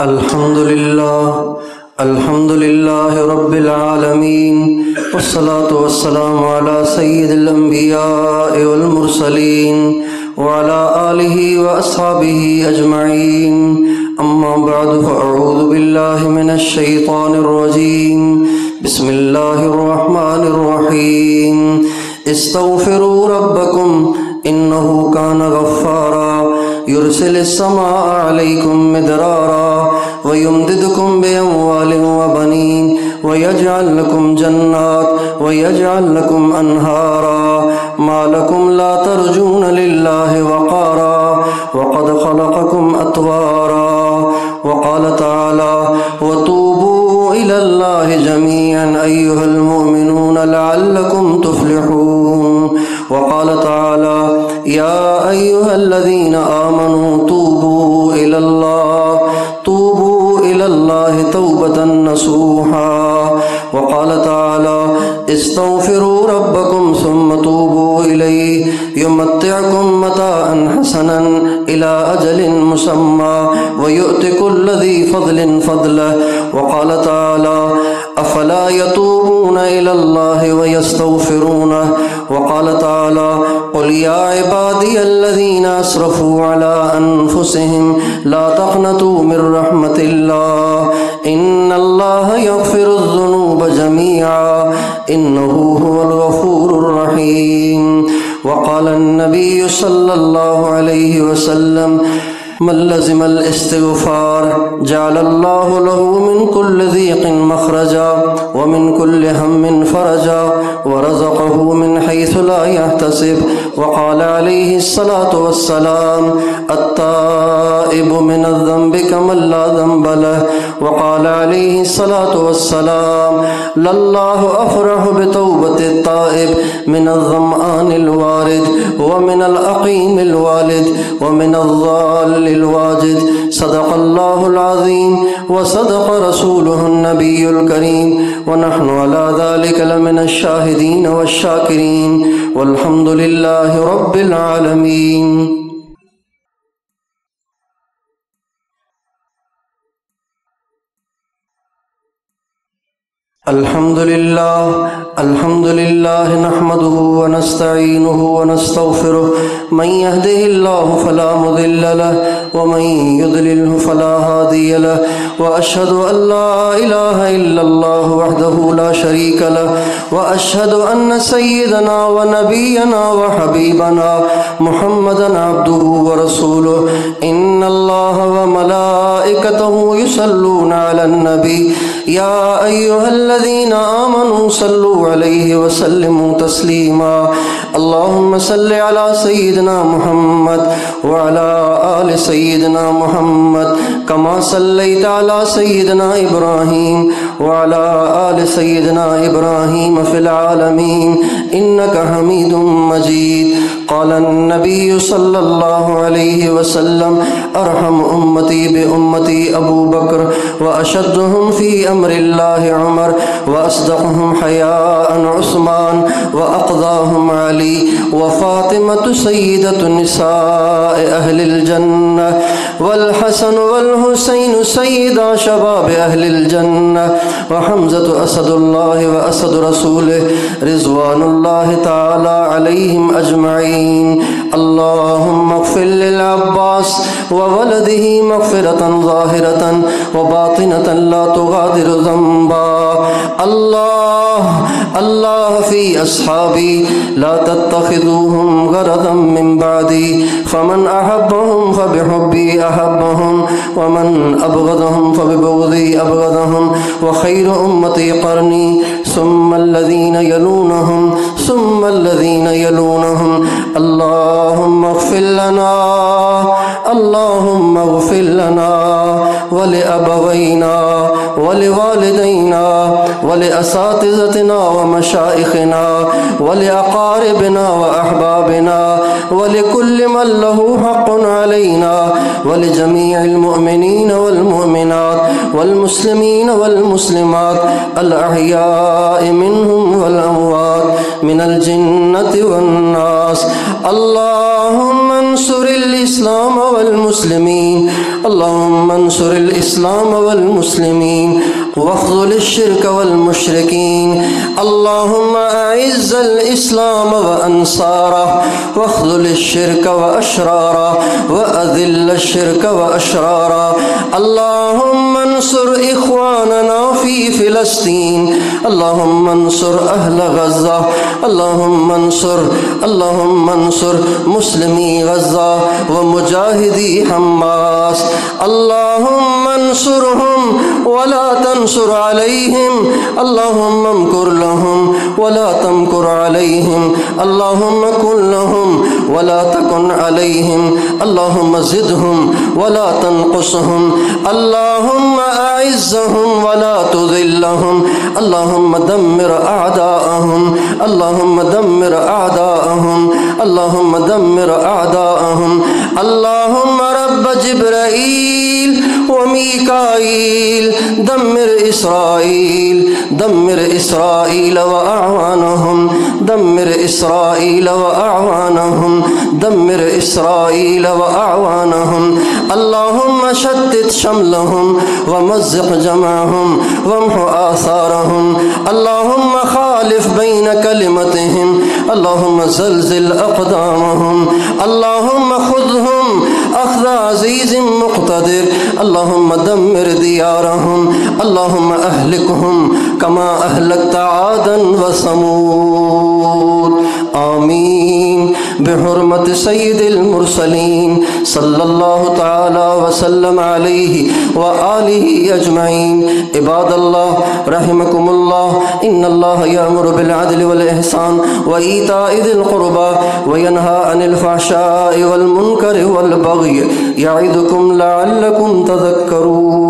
अल्हम्दुलिल्लाह रब्बिल आलमीन वस्सलातु वस्सलामु अला सय्यिदिल अंबिया'i वल मुरसलीन व अला आलिहि व अस्हाबिहि अजमईन। अम्मा बअद फअऊज़ु बिल्लाहि मिनश शैतानिर रजीम। बिस्मिल्लाहिर रहमानिर रहीम। इस्तग़फिरू रब्बकुम इन्नहु कान गफ़्फ़ारा युरसिलिस समाअ अलैकुम मिदरारा व युमदिदकुम बिअमवालिन व बनीन व यजअल लकुम जन्नात व यजअल लकुम अन्हारा मा लकुम ला तर्जून लिल्लाहि वक़ारा व क़द ख़लक़कुम अतवारा व क़ाल तआला व तूबू इलल्लाहि जमीअन अय्युहल मुमिनून लअल्लकुम तुफ़्लिहून। व क़ाल तआला या अय्युहल्लज़ीना आमनू तूबू इलल्लाहि तौबतन नसूहा। व क़ाल तआला इस्तग़फिरू रब्बकुम सुम्मा तूबू इलैहि युमत्तिअकुम मताअन हसनन इला अजलिन मुसम्मा व यु'ति कुल्ला ज़ी फ़ज़लिन फ़ज़लहु। व क़ाल तआला अफ़ला यतूबूना इलल्लाहि व यस्तग़फ़िरूनहु। व क़ाल तआला क़ुल या इबादियल्लज़ीना अस्रफ़ू अला अन्फ़ुसिहिम ला तक़नतू मिर रहमतिल्लाह इन्नल्लाह यग़फ़िरुज़्ज़ुनूब जमीआ इन्नहु हुवल गफ़ूरुर रहीम। व क़ाल अन्नबिय्यु सल्लल्लाहु अलैहि वसल्लम मन लज़िमल इस्तिग़फ़ार जअलल्लाहु लहू मिन कुल्लि ज़ीक़िन मख़रजा व मिन कुल्लि हम्मिन फ़रजा व रज़क़हू मिन हैसु ला यहतसिब। व क़ाल अलैहिस्सलातु वस्सलाम अत्ताइबु मिनज़्ज़ंबि कमन ला ज़ंब लहु। व क़ाल अलैहिस्सलातु वस्सलाम लल्लाहु अफ़रहु बितौबतित ताइब मिनज़्ज़मआनिल वारिद व मिनल अक़ीमिल वालिद व मिनज़ ज़ालिल वाजिद। सदक़ल्लाहुल अज़ीम व सदक़ रसूलुहुन नबियुल करीम व नहनु अला ज़ालिका लमिनश शाहिदीन वश्शाकिरीन वल्हम्दुलिल्लाहि रब्बिल आलमीन। अल्हम्दुलिल्लाह नहमदुहु व नस्तईनुहु व नस्तग़फिरुह मन यहदिहिल्लाहु फला मुदिल्ल लहु व मन युद्लिल्हु फला हादिय लहु व अशहदु अल्ला इलाहा इल्लल्लाह वहदहु ला शरीक लहु व अशहदु अन्न सय्यदना व नबियना व हबीबना मुहम्मदन अब्दुहु व रसूलुहु इन्नल्लाह व मलाइकतहु युसल्लूना अलन नबी या अय्युहल्लज़ीना आमनू सल्लू अलैहि व सल्लिमू तस्लीमा। अल्लाहुम्मा सल्लि अला सय्यिदिना मुहम्मद व अला आलि सय्यिदिना मुहम्मद कमा सल्लैता अला सय्यिदिना इब्राहीम व अला आलि सय्यिदिना इब्राहीम फ़िल आलमीन इन्नका हमीदुम मजीद। क़ाल अन्नबिय्यु सल्लल्लाहु अलैहि वसल्लम अरहम उम्मती बि उम्मती अबू बकर व अशद्दुहुम फ़ी अम्रिल्लाहि उमर व अस्दक़ुहुम हयाअन उस्मान व अक़ज़ाहुम अली व फ़ातिमतु सय्यिदतु निसाए अहलिल जन्नह वल हसन वल हुसैन सय्यिदा शबाब अहलिल जन्नह व हम्ज़तु असदुल्लाहि व असदु रसूलिहि रिज़वानुल्लाहि तआला अलैहिम अजमईन। अल्लाहुम्मा इग़फ़िर लिल अब्बास व वलदिही मग़फ़िरतन ज़ाहिरतन व बातिनतन ला तुग़ादिरु ज़ंबा। अल्लाह फ़ी अस्हाबी ला तत्तख़िज़ूहुम गरज़म मिन बअदी फ़मन अहब्बहुम फ़बिहुब्बी अहब्बहुम व मन अबग़ज़हुम फ़बिबुग़ज़ी अबग़ज़हुम व ख़ैरु उम्मती क़रनी सुम्मल्लज़ीना यलूनहुम सुम्मल्लज़ीना यलूनहुम। अल्लाहुम्मा इग़फ़िर लना व लिअबवैना व लिवालिदैना व लिअसातिज़तिना व मशाइख़िना व लिअक़ारिबिना व अहबाबिना व लिकुल्लि मन लहू हक़्क़ुन अलैना व लिजमीइल मुअमिनीन वल मुअमिनात वल मुस्लिमीन वल मुस्लिमात अल अहयाइ मिनहुम वल अमवात मिनल जिन्नति वन नास। अल्लाहुम्मा अंसुरिल इस्लाम वल मुस्लिमीन, अल्लाहुम्मा अंसुरिल इस्लाम वल मुस्लिमीन वख्ज़ुलिश शिर्क वल मुशरिकीन, अल्लाहुम्मा अइज़्ज़िल इस्लाम व अंसारह वख्ज़ुलिश शिर्क व अशरारह व अज़िल्लिश शिर्क व अशरारह, अल्लाहुम्मा अंसुर इख्वानना फ़ी फ़िलस्तीन, अल्लाहुम्मा अंसुर अहल गज़्ज़ा, अल्लाहुम्मा अंसुर मुस्लिमी गज़्ज़ा व मुजाहिदी हम्मास, अल्लाहुम्मा अंसुरहुम वला तंसुर अलैहिम, अल्लाहुम्मा मकुर लहुम वला तमकुर अलैहिम, अल्लाहुम्मा कुन लहुम वला तकुन अलैहिम, अल्लाहुम्मा ज़िदहुम वला तनक़ुसहुम, अल्लाहुम्मा अइज़्ज़हुम वला तुज़िल्लहुम, अल्लाहुम्मा दम्मिर अअदाअहुम, अल्लाहुम्मा दम्मिर अअदाअहुम, अल्लाहुम्मा दम्मिर अअदाअहुम, अल्लाहुम्मा रब्ब जिब्राईल व मीकाईल दम्मिर इस्राईल, दम्मिर इस्राईल व अअवानहुम, दम्मिर इस्राईल व अअवानहुम, दम्मिर इस्राईल व अअवानहुम, अल्लाहुम्मा शत्तित शमलहुम व मज़्ज़क़ जमअहुम वम्हु आसारहुम, अल्लाहुम्मा खालिफ बैन कलिमतिहिम, अल्लाहुम्मा ज़ल्ज़िल अक़दामहुम, अल्लाहुम्मा ख़ुज़हुम अख़्ज़ अज़ीज़िम मुक़तदिर, अल्लाहुम्मा दम्मिर दियारहुम, अल्लाहुम्मा अहलिकहुम कमा अहलकत आदन व समूद, आमीन बिहुर्मत सय्यिदिल मुरसलीन सल्लल्लाहु तआला व सल्लम अलैहि व आलिहि अजमईन। इबादल्लाह रहमकुमुल्लाह, इन्नल्लाह यअमुरु बिल अदलि वल इहसान व ईताइ ज़िल क़ुरबा व यनहा अनिल फ़हशाइ वल मुनकरि वल बग़य यइदुकुम लअल्लकुम तज़क्करून।